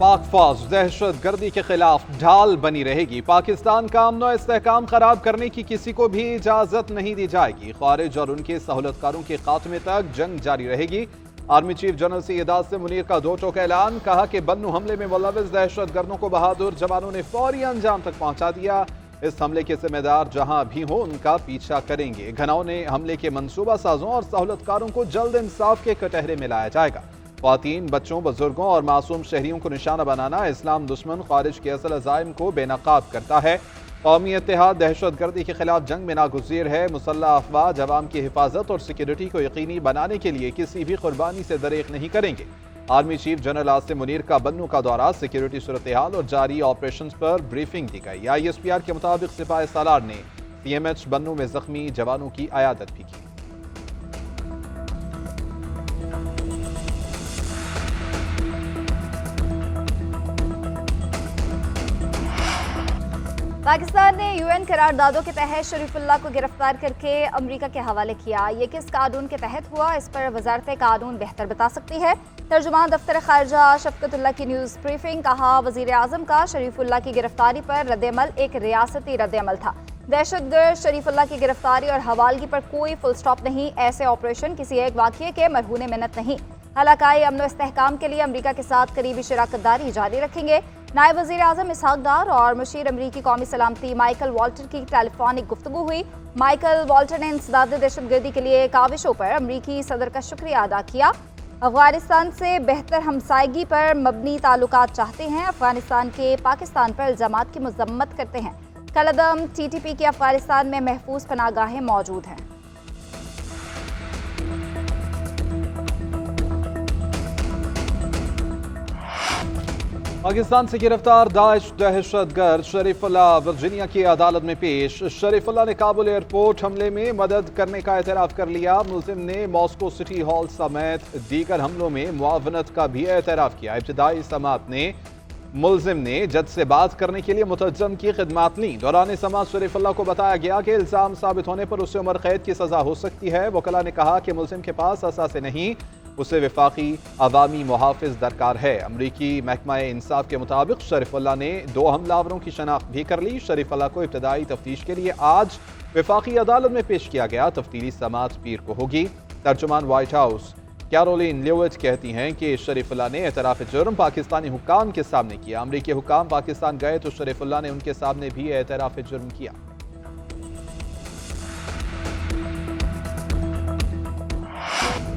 पाक फौज दहशत गर्दी के खिलाफ ढाल बनी रहेगी। पाकिस्तान का अमन और इस्तेहकाम खराब करने की किसी को भी इजाजत नहीं दी जाएगी। खारिज और उनके सहूलतकारों के खात्मे तक जंग जारी रहेगी। Army chief general Syed Asim Munir का दो टोक ऐलान, कहा कि बन्नू हमले में मुलविस दहशत गर्दों को बहादुर जवानों ने फौरी अंजाम तक पहुंचा दिया। इस हमले के जिम्मेदार जहां भी हो उनका पीछा करेंगे। घनाओं ने हमले के मंसूबा साजों और सहूलतकारों को जल्द इंसाफ के कटहरे में लाया जाएगा। ख्वातीन, बच्चों, बुजुर्गों और मासूम शहरियों को निशाना बनाना इस्लाम दुश्मन खारिज के असल अज़ाइम को बेनकाब करता है। कौमी इत्तेहाद दहशत गर्दी के खिलाफ जंग में नागुज़ीर है। मुसल्लह अफवाज अवाम की हिफाजत और सिक्योरिटी को यकीनी बनाने के लिए किसी भी कुर्बानी से दरेक नहीं करेंगे। Army chief general Asim Munir का बन्नू का दौरा, सिक्योरिटी सूरत हाल और जारी ऑपरेशन पर ब्रीफिंग दी गई। ISPR के मुताबिक सिपाही सालार ने CMH बन्नू में जख्मी जवानों की अयादत भी की। पाकिस्तान ने UN करारदादों के तहत शरीफुल्लाह को गिरफ्तार करके अमेरिका के हवाले किया। ये किस कानून के तहत हुआ, इस पर वजारत कानून बेहतर बता सकती है। तर्जुमान दफ्तर खारजा शफकतुल्लाह की न्यूज़ ब्रीफिंग, कहा वजीर आजम का शरीफुल्लाह की गिरफ्तारी पर रद्दअमल एक रियासती रद्दअमल था। दहशतगर्द शरीफुल्लाह की गिरफ्तारी और हवालगी पर कोई फुल स्टॉप नहीं। ऐसे ऑपरेशन किसी एक वाक़ये के मरहून मिन्नत नहीं। हलाकाई अमन इस्तेहकाम के लिए अमेरिका के साथ करीबी शराकतदारी जारी रखेंगे। नायब वज़ीर आज़म इसहाक डार और मुशीर अमरीकी कौमी सलामती माइकल वॉल्टर की टेलीफोनिक गुफ्तगू हुई। माइकल वॉल्टर ने इंसदाद दहशतगर्दी के लिए काविशों पर अमरीकी सदर का शुक्रिया अदा किया। अफगानिस्तान से बेहतर हमसायगी पर मबनी ताल्लुकात चाहते हैं। अफगानिस्तान के पाकिस्तान पर इल्ज़ामात की मजम्मत करते हैं। कलदम TTP की अफगानिस्तान में महफूज पनागाहें मौजूद हैं। पाकिस्तान से गिरफ्तार दाइश दहशतगर्द शरीफुल्लाह वर्जीनिया की अदालत में पेश। शरीफुल्लाह ने काबुल एयरपोर्ट हमले में मदद करने का एतराफ़ कर लिया। मुल्ज़िम ने मॉस्को सिटी हॉल समेत दीगर हमलों में मुआवनत का भी एतराफ़ किया। इब्तिदाई समात ने मुल्ज़िम ने जज से बात करने के लिए मुतज्जम की खिदमात ली। दौरान समात शरीफुल्लाह को बताया गया कि इल्ज़ाम साबित होने पर उसे उम्र कैद की सज़ा हो सकती है। वकला ने कहा कि मुल्ज़िम के पास असासे नहीं, उसे वफाकी अवामी मुहाफ़िज़ दरकार है। अमरीकी महकमा इंसाफ के मुताबिक शरीफुल्लाह ने 2 हमलावरों की शनाख्त भी कर ली। शरीफुल्लाह को इब्तदाई तफ्तीश के लिए आज वफाकी अदालत में पेश किया गया। तफ्तीली समात पीर को होगी। तर्जुमान व्हाइट हाउस कैरोलिन ल्यूइट कहती हैं कि शरीफुल्लाह ने एतराफ़ जुर्म पाकिस्तानी हुक्काम के सामने किया। अमरीकी हुक्काम पाकिस्तान गए तो शरीफुल्लाह ने उनके सामने भी एतराफ़ जुर्म किया।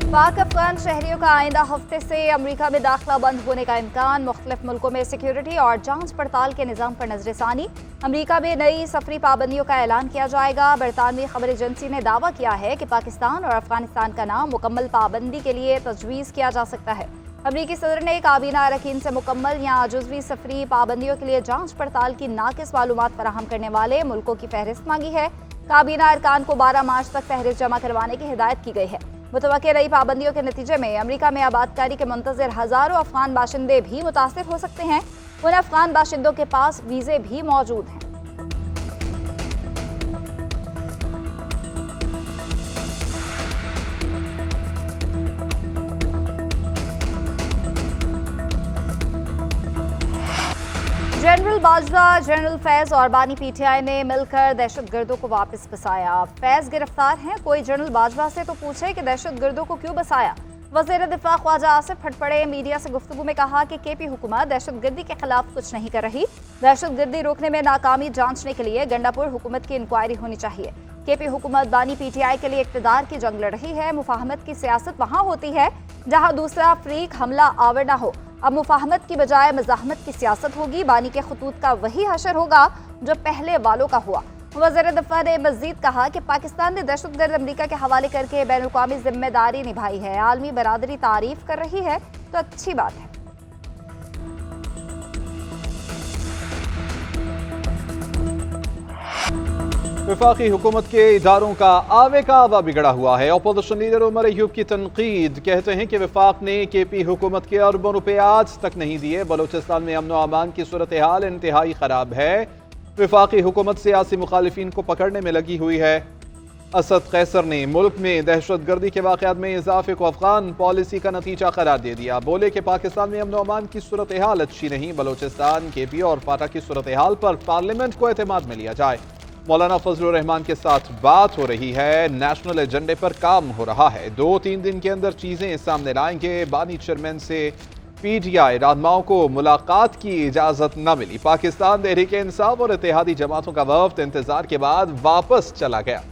पाक अफगान शहरियों का आइंदा हफ्ते से अमेरिका में दाखिला बंद होने का इम्कान। मुख्तलिफ मुल्कों में सिक्योरिटी और जांच पड़ताल के निज़ाम पर नजरसानी। अमेरिका में नई सफरी पाबंदियों का ऐलान किया जाएगा। बरतानवी खबर एजेंसी ने दावा किया है कि पाकिस्तान और अफगानिस्तान का नाम मुकम्मल पाबंदी के लिए तजवीज़ किया जा सकता है। अमरीकी सदर ने काबीना अरकान से मुकम्मल या जुज़वी सफरी पाबंदियों के लिए जांच पड़ताल की नाकिस मालूमात फराहम करने वाले मुल्कों की फहरिस्त मांगी है। काबीना अरकान को 12 मार्च तक फहरिस्त जमा करवाने की हिदायत की गई है। मुतवक्किल नई पाबंदियों के नतीजे में अमेरिका में आबादकारी के मुंतज़िर हज़ारों अफगान बाशिंदे भी मुतासिर हो सकते हैं। उन अफगान बाशिंदों के पास वीज़े भी मौजूद हैं। जनरल बाजवा, जनरल फैज़ और बानी PTI ने मिलकर दहशतगर्दों को वापस बसाया। फैज़ गिरफ्तार हैं, कोई जनरल बाजवा से तो पूछे कि दहशतगर्दों को क्यों बसाया। वज़ीर दिफा ख्वाजा आसिफ फटपड़े मीडिया से गुफ्तगू में कहा कि KP हुकूमत दहशतगर्दी के खिलाफ कुछ नहीं कर रही। दहशतगर्दी रोकने में नाकामी जांचने के लिए गंडापुर हुकूमत की इंक्वायरी होनी चाहिए। KP हुकूमत बानी PTI के लिए इक़्तिदार की जंग लड़ रही है। मुफाहमत की सियासत वहाँ होती है जहाँ दूसरा फ्रीक हमला आवर ना हो। अब मुफाहमत की बजाय मज़ाहमत की सियासत होगी। बानी के खतूत का वही हशर होगा जो पहले वालों का हुआ। वज़ीर दिफा ने मज़ीद कहा कि पाकिस्तान ने दहशतगर्द अमरीका के हवाले करके बैनुल-अक़वामी जिम्मेदारी निभाई है। आलमी बरादरी तारीफ कर रही है तो अच्छी बात है। वफाकी हुकूमत के इदारों का आवे का आवा बिगड़ा हुआ है। अपोजिशन लीडर उमर अयूब की तनकीद, कहते हैं कि वफाक ने KP हुकूमत के अरबों रुपए आज तक नहीं दिए। बलोचिस्तान में अमन अमान की सूरत हाल इंतहाई खराब है। वफाकी हुकूमत सियासी मुखालिफिन को पकड़ने में लगी हुई है। असद कैसर ने मुल्क में दहशतगर्दी के वाक़यात में इजाफे को अफगान पॉलिसी का नतीजा करार दे दिया। बोले कि पाकिस्तान में अमन अमान की सूरत हाल अच्छी नहीं, बलोचिस्तान, KP और फाटा की सूरत हाल पर पार्लियामेंट को एतमाद में लिया जाए। मौलाना फजलुर रहमान के साथ बात हो रही है, नेशनल एजेंडे पर काम हो रहा है, 2-3 दिन के अंदर चीजें सामने लाएंगे। बानी चेयरमैन से PTI रहनुमाओं को मुलाकात की इजाजत न मिली। पाकिस्तान तहरीक इंसाफ और इत्तेहादी जमातों का वफ्द इंतजार के बाद वापस चला गया।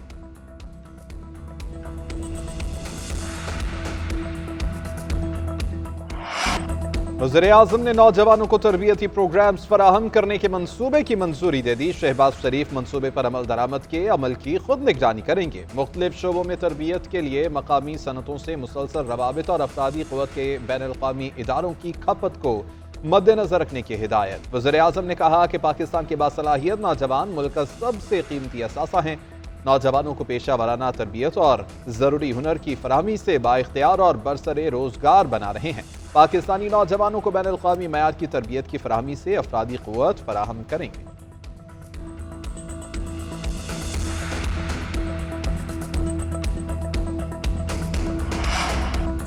वज़ीर-ए-आज़म ने नौजवानों को तरबियती प्रोग्राम्स फराहम करने के मंसूबे की मंजूरी दे दी। शहबाज शरीफ मंसूबे पर अमल दरामद के अमल की खुद निगरानी करेंगे। मुख्तलिफ शोबों में तरबियत के लिए मकामी सनतों से मुसलसल रवाबित और अफरादी क़ुव्वत के बैनुल-अक़वामी इदारों की खपत को मद्देनजर रखने की हिदायत। वज़ीर-ए-आज़म ने कहा कि पाकिस्तान के बासलाहियत नौजवान मुल्क का सबसे कीमती असासा हैं। नौजवानों को पेशा वाराना तरबियत और ज़रूरी हुनर की फराहमी से बाइख्तियार और बरसरे रोजगार बना रहे हैं। पाकिस्तानी नौजवानों को बैनुल-अक़वामी मयार की तरबियत की फराहमी से अफरादी क़ुव्वत फराहम करेंगे।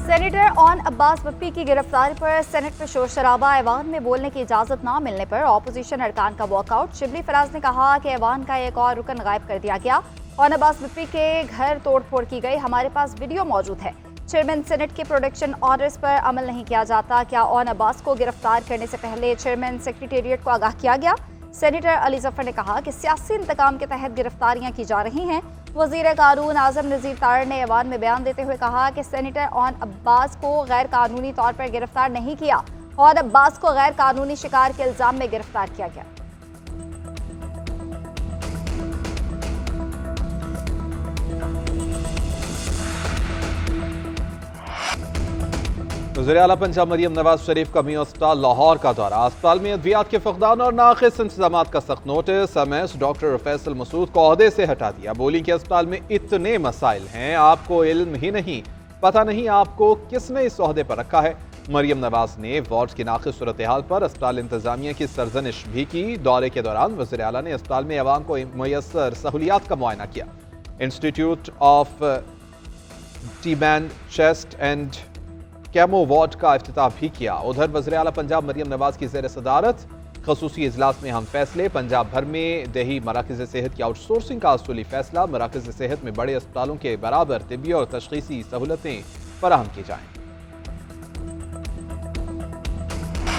सेनेटर ऑन अब्बास बप्पी की गिरफ्तारी पर सेनेट में शोर शराबा। ऐवान में बोलने की इजाजत न मिलने पर ऑपोजिशन अरकान का वॉकआउट। शिबली फराज ने कहा कि ऐवान का एक और रुकन गायब कर दिया गया। ऑन अब्बास बप्पी के घर तोड़ फोड़ की गई, हमारे पास वीडियो मौजूद है। चेयरमैन सेनेट के प्रोटेक्शन ऑर्डर्स पर अमल नहीं किया जाता। क्या ऑन अब्बास को गिरफ्तार करने से पहले चेयरमैन सेक्रेटेरिएट को आगाह किया गया? सेनेटर अली जफर ने कहा कि सियासी इंतकाम के तहत गिरफ्तारियां की जा रही हैं। वजीर कानून आजम नज़ीर तार ने ऐवान में बयान देते हुए कहा कि सेनेटर ऑन अब्बास को गैर कानूनी तौर पर गिरफ्तार नहीं किया। ऑन अब्बास को गैर कानूनी शिकार के इल्जाम में गिरफ्तार किया गया। वज़ीर आला पंजाब मरियम नवाज शरीफ का मियां अस्पताल लाहौर का दौरा। अस्पताल में अद्वियात के फकदान और नाक़िस इंतजामात का सख्त notice. MS doctor Faisal Masood को ओहदे से हटा दिया। बोली कि अस्पताल में इतने मसाइल हैं, आपको इल्म ही नहीं, पता नहीं आपको किसने इस ओहदे पर रखा है। मरियम नवाज ने वार्ड की नाक़िस सूरत हाल पर अस्पताल इंतजामिया की सरजनिश भी की। दौरे के दौरान वज़ीर आला ने अस्पताल में अवाम को मुयस्सर सहूलियात का मुआयना किया। Institute of T-band chest and camo ward का इफ्तिताह भी किया। उधर वज़ीर आला पंजाब मरियम नवाज की ज़ेर सदारत खसूसी इजलास में हम फैसले। पंजाब भर में देही मराकज़ सेहत की आउटसोर्सिंग का असूली फैसला। मराकज़ सेहत में बड़े अस्पतालों के बराबर तिब्बी और तशख़ीसी सहूलतें फराहम की जाएँ।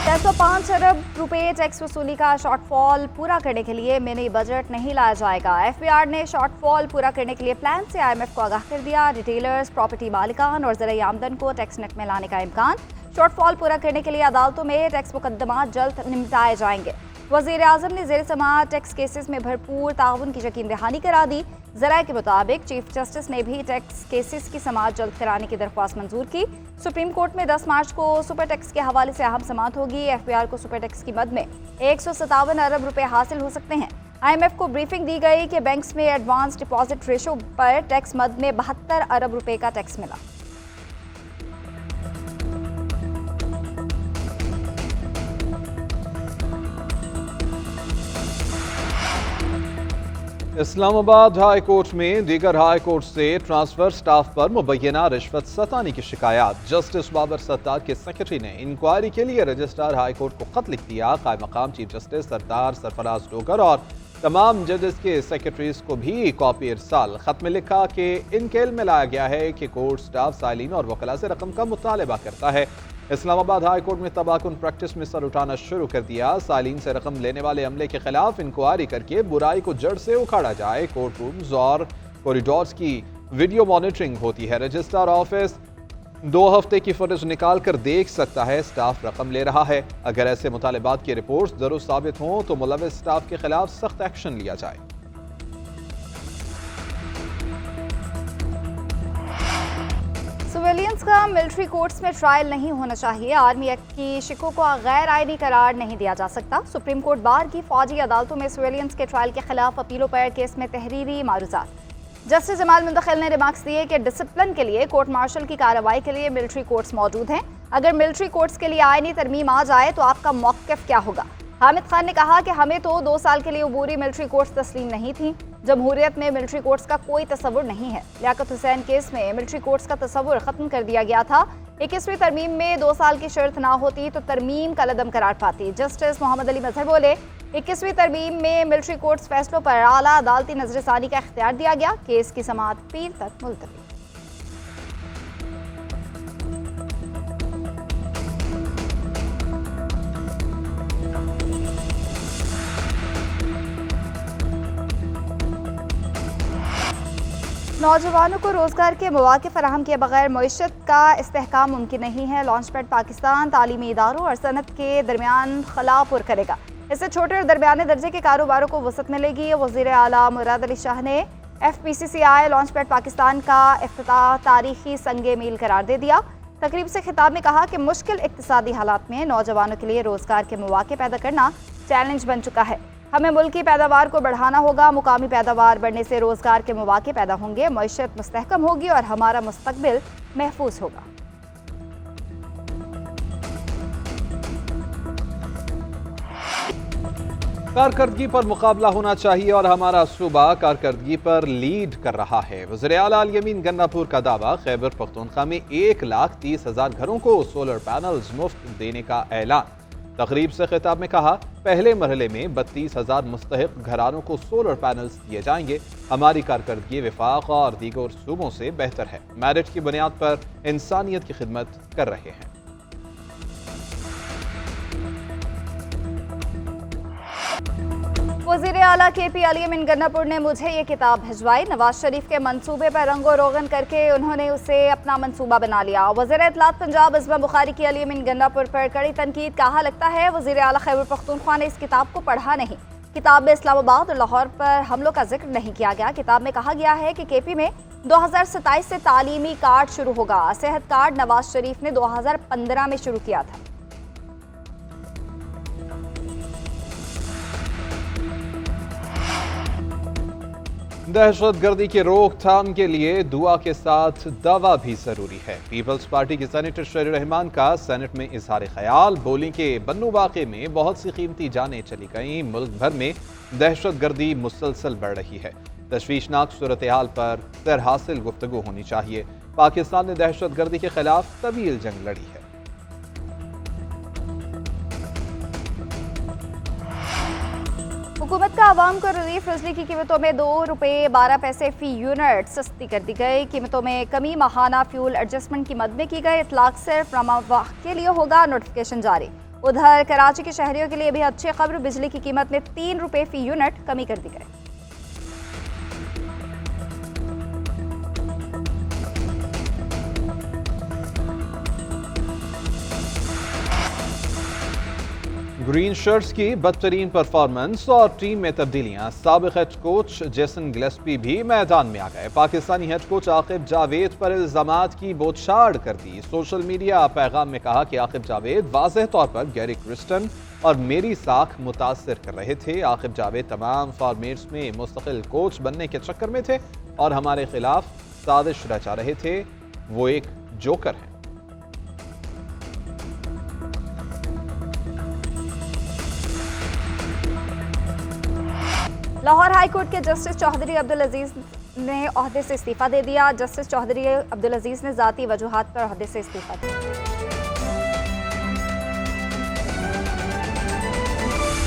605 अरब रुपए टैक्स वसूली का शॉर्टफॉल पूरा करने के लिए मिनी बजट नहीं लाया जाएगा। FBR ने शॉर्टफॉल पूरा करने के लिए प्लान से IMF को आगाह कर दिया। रिटेलर्स, प्रॉपर्टी मालिकान और ज़राई आमदन को टैक्स नेट में लाने का इम्कान। शॉर्टफॉल पूरा करने के लिए अदालतों में टैक्स मुकदमा जल्द निपटाए जाएंगे। वज़ीर आज़म ने ज़ेर समाअत टैक्स केसेस में भरपूर ताउन की यकीन दहानी करा दी। ज़राए के मुताबिक चीफ जस्टिस ने भी टैक्स केसेस की समाअत जल्द कराने की दरख्वास्त मंजूर की। सुप्रीम कोर्ट में 10 मार्च को सुपर टैक्स के हवाले से अहम समाअत होगी। FBR को सुपर टैक्स की मद में 157 अरब रुपए हासिल हो सकते हैं। IMF को ब्रीफिंग दी गई कि बैंक्स में एडवांस डिपॉजिट रेशो पर टैक्स मद में 72 अरब रुपए का टैक्स मिला। इस्लामाबाद हाई कोर्ट में दीगर हाई कोर्ट से ट्रांसफर स्टाफ पर मुबैना रिश्वत सताने की शिकायत। जस्टिस बाबर सत्तार के सेक्रेटरी ने इंक्वायरी के लिए रजिस्ट्रार हाई कोर्ट को खत लिख दिया। कायम मकाम चीफ जस्टिस सरदार सरफराज डोगर और तमाम जजेस के सेक्रेटरीज को भी कॉपी इरसाल। खत में लिखा कि इनके इल्म में लाया गया है कि कोर्ट स्टाफ साइलिन और वकला से रकम का मुतालबा करता है। इस्लामाबाद हाई कोर्ट में तबाकुन प्रैक्टिस में सर उठाना शुरू कर दिया। साइलिन से रकम लेने वाले अमले के खिलाफ इंक्वायरी करके बुराई को जड़ से उखाड़ा जाए। कोर्ट रूम्स और कॉरिडोर्स की वीडियो मॉनिटरिंग होती है। रजिस्ट्रार ऑफिस 2 हफ्ते की फुटेज निकाल कर देख सकता है स्टाफ रकम ले रहा है। अगर ऐसे मुतालबात की रिपोर्ट्स दुरुस्त साबित हों तो मुलविस स्टाफ के खिलाफ सख्त एक्शन लिया जाए। सिविलियंस का मिलिट्री कोर्ट्स में ट्रायल नहीं होना चाहिए। आर्मी एक्ट की शिकों को गैर आईनी करार नहीं दिया जा सकता। सुप्रीम कोर्ट बार की फौजी अदालतों में सिविलियंस के ट्रायल के खिलाफ अपीलों पर केस में तहरीरी मारूजात। जस्टिस जमाल मुंतखिल ने रिमार्क्स दिए कि डिसिप्लिन के लिए कोर्ट मार्शल की कार्रवाई के लिए मिलिट्री कोर्ट्स मौजूद हैं। अगर मिलिट्री कोर्ट्स के लिए आईनी तरमीम आ जाए तो आपका मौक़िफ़ क्या होगा? हामिद खान ने कहा कि हमें तो 2 साल के लिए अबूरी मिलिट्री कोर्ट्स तस्लीम नहीं थी। जमहूरियत में मिलिट्री कोर्ट्स का कोई तस्वुर नहीं है। लियाकत हुसैन केस में मिलिट्री कोर्ट्स का तस्वुर खत्म कर दिया गया था। 21वीं तरमीम में 2 साल की शर्त ना होती तो तरमीम का लदम करार पाती। जस्टिस मोहम्मद अली मजहर बोले, 21वीं तरमीम में मिलिट्री कोर्ट्स फैसलों पर आला अदालती नजरसानी का इख्तियार दिया गया। केस की समाअत पीर तक मुलतवी। नौजवानों को रोजगार के मौके फराहम किए बगैर मईशत का इस्तेहकाम मुमकिन नहीं है। लॉन्च पैड पाकिस्तान तालीमी इदारों और सनत के दरमियान खला पुर करेगा। इससे छोटे और दरमियाने दर्जे के कारोबारों को वसअत मिलेगी। वज़ीर आला मुराद अली शाह ने FPCCI लॉन्च पैड पाकिस्तान का इफ्तिताह तारीखी संगे मील करार दे दिया। तकरीब से खिताब में कहा कि मुश्किल इक्तिसादी हालात में नौजवानों के लिए रोजगार के मौके पैदा करना चैलेंज बन चुका है। हमें मुल्क की पैदावार को बढ़ाना होगा। मुकामी पैदावार बढ़ने से रोजगार के मौके पैदा होंगे, मईशत मुस्तहकम होगी और हमारा मुस्तकबिल महफूज होगा। कारकर्दगी पर मुकाबला होना चाहिए और हमारा सूबा कारकर्दगी पर लीड कर रहा है। वज़ीर आला अल यमीन गन्नापुर का दावा। खैबर पख्तूनख्वा में 1,30,000 घरों को सोलर पैनल्स मुफ्त देने का ऐलान। तकरीब से खिताब में कहा, पहले मरहले में 32,000 मुस्तहिक घरानों को सोलर पैनल्स दिए जाएंगे। हमारी कारकर्दगी वफाक और दीगर सूबों से बेहतर है। मेरिट की बुनियाद पर इंसानियत की खिदमत कर रहे हैं। वज़ीर आला KP अल यमीन गन्नापुर ने मुझे ये किताब भिजवाई। नवाज शरीफ के मंसूबे पर रंगो रोगन करके उन्होंने उसे अपना मंसूबा बना लिया। वज़ीर इत्तलात पंजाब अज़मा बुखारी की अल यमीन गन्नापुर पर कड़ी तनकीद। कहा, लगता है वज़ीर आला खैबर पख्तूनख्वा ने इस किताब को पढ़ा नहीं। किताब में इस्लामाबाद और लाहौर पर हमलों का जिक्र नहीं किया गया। किताब में कहा गया है कि KP में 2027 से तालीमी कार्ड शुरू होगा। सेहत कार्ड नवाज शरीफ ने 2015 में शुरू किया था। दहशतगर्दी की रोकथाम के लिए दुआ के साथ दवा भी जरूरी है। पीपल्स पार्टी के सेनेटर शरीर रहमान का सेनेट में इजहार ख्याल। बोली के बन्नू वाक़े में बहुत सी कीमती जानें चली गईं। मुल्क भर में दहशतगर्दी मुसलसल बढ़ रही है। तशवीशनाक सूरत हाल पर सर हासिल गुफ्तगू होनी चाहिए। पाकिस्तान ने दहशतगर्दी के खिलाफ तवील जंग लड़ी है। हुकूमत का आवाम को रिलीफ। बिजली की कीमतों में ₹2.12 फी यूनिट सस्ती कर दी गई। कीमतों में कमी माहाना फ्यूल एडजस्टमेंट की मद में की गई। इतलाक सिर्फ रमज़ान के लिए होगा। नोटिफिकेशन जारी। उधर कराची के शहरियों के लिए भी अच्छी खबर। बिजली की कीमत में ₹3 फी यूनिट कमी कर दी गई। ग्रीन शर्ट्स की बदतरीन परफॉर्मेंस और टीम में तब्दीलियां। साबिक हेड कोच जेसन गिलेस्पी भी मैदान में आ गए। पाकिस्तानी हेड कोच आकिब जावेद पर इल्जामात की बोछाड़ कर दी। सोशल मीडिया पैगाम में कहा कि आकिब जावेद वाज़ेह तौर पर गैरी क्रिस्टन और मेरी साख मुतासिर कर रहे थे। आकिब जावेद तमाम फॉर्मेट्स में मुस्तकिल कोच बनने के चक्कर में थे और हमारे खिलाफ साजिश रचा रहे थे। वो एक जोकर है। लाहौर हाई कोर्ट के जस्टिस चौधरी अब्दुल अजीज ने ओहदे से इस्तीफा दे दिया। जस्टिस चौधरी अब्दुल अजीज ने ज़ाती वजूहात पर ओहदे से इस्तीफा दिया।